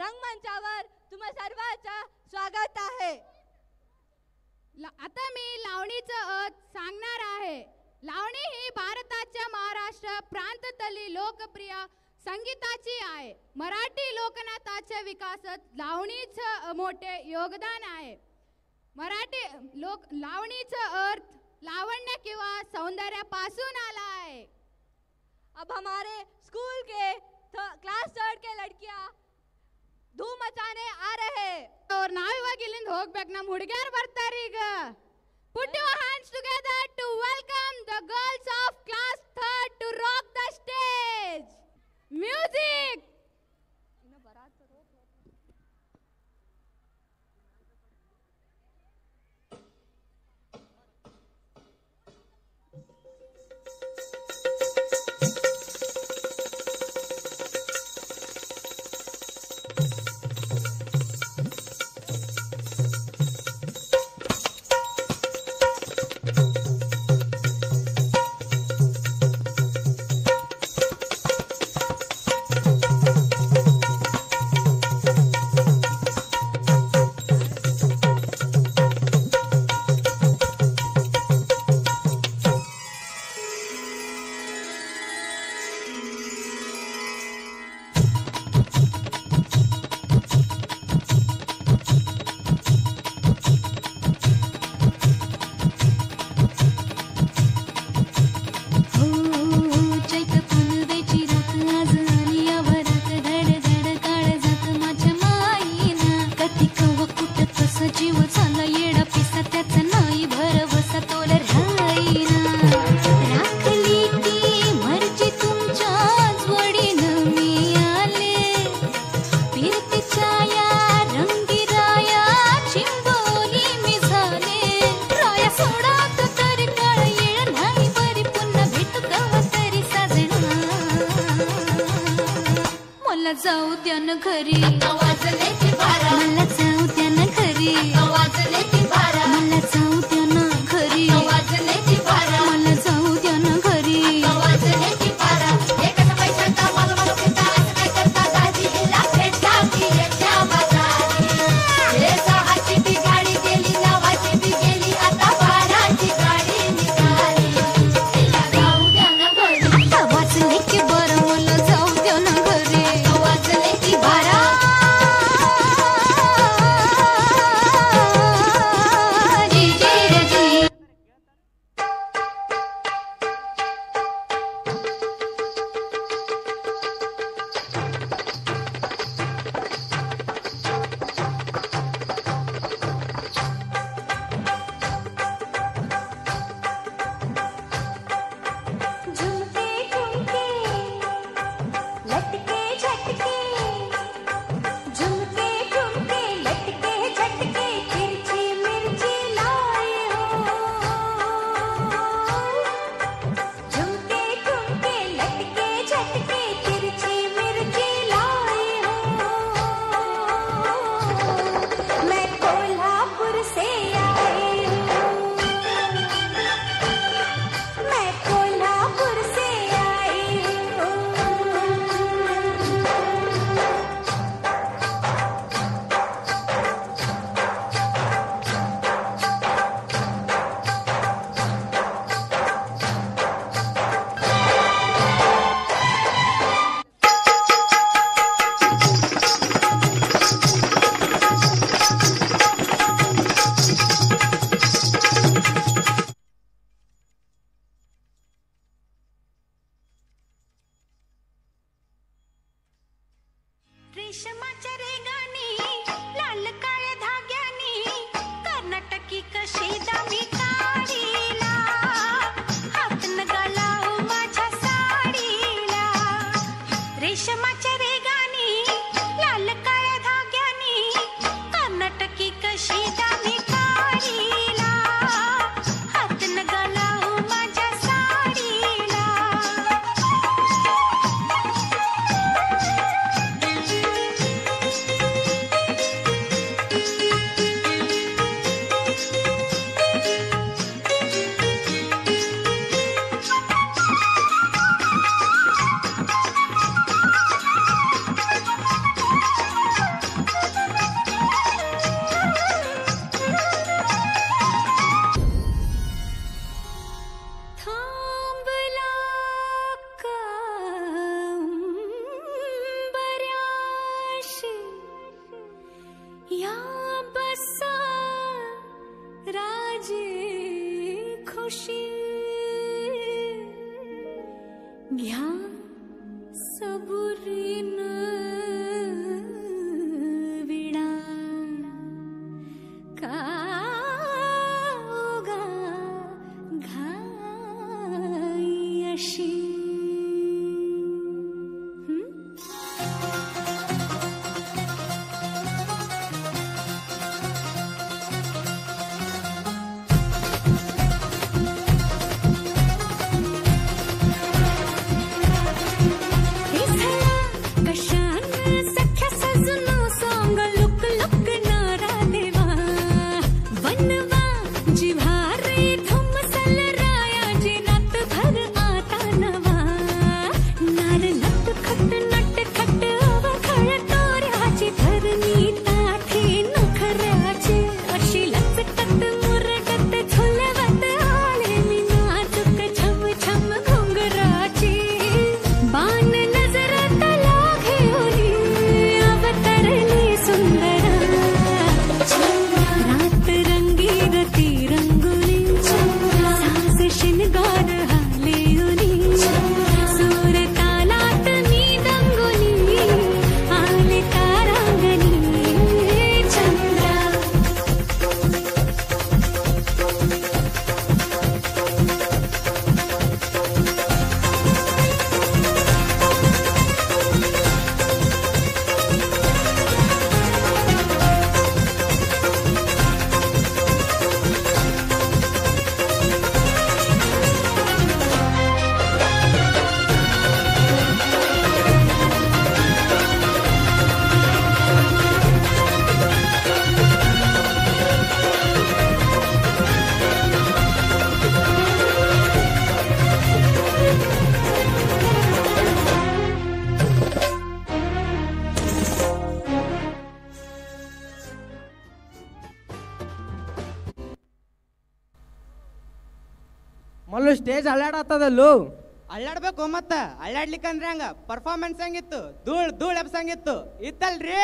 रंगमंचावर तुम्हा सर्वांचं स्वागत आहे. आता मी लावणीचं अर्थ सांगणार आहे. लावणी ही भारताच्या महाराष्ट्र प्रांतातली लोकप्रिय संगीताची आहे. मराठी लोकनाथाच्या विकासात लावणीचं मोठे योगदान आहे. लावणीचा अर्थ लावण्य किंवा सौंदर्यापासून आला है। अब हमारे स्कूल के क्लास 3 के लड़कियां धूम मचाने आ रहे हैं और ನಾವಿವಾಗಿಲ್ಲಿಂದ ಹೋಗಬೇಕು ನಮ್ಮ ಹುಡುಗಿಯರು ಬರ್ತಾರೆ ಈಗ Put your hands together to welcome the girls of class 3 to rock the stage. Music. घ्या सबुरीन विडा का उगा घाई अशी ಮಲ್ಲು ಸ್ಟೇಜ್ ಅಲ್ಲಾಡತ್ತದಲ್ಲು ಅಲ್ಲಾಡ್ಬೇಕು ಮತ್ತ ಅಲ್ಲಾಡ್ಲಿಕ್ಕಂದ್ರೆ ಹಂಗ ಪರ್ಫಾರ್ಮೆನ್ಸ್ ಹಂಗಿತ್ತು ಧೂಳ್ ಧೂಳ್ ಎಬ್ಸಂಗಿತ್ತು ಇತ್ತಲ್ರಿ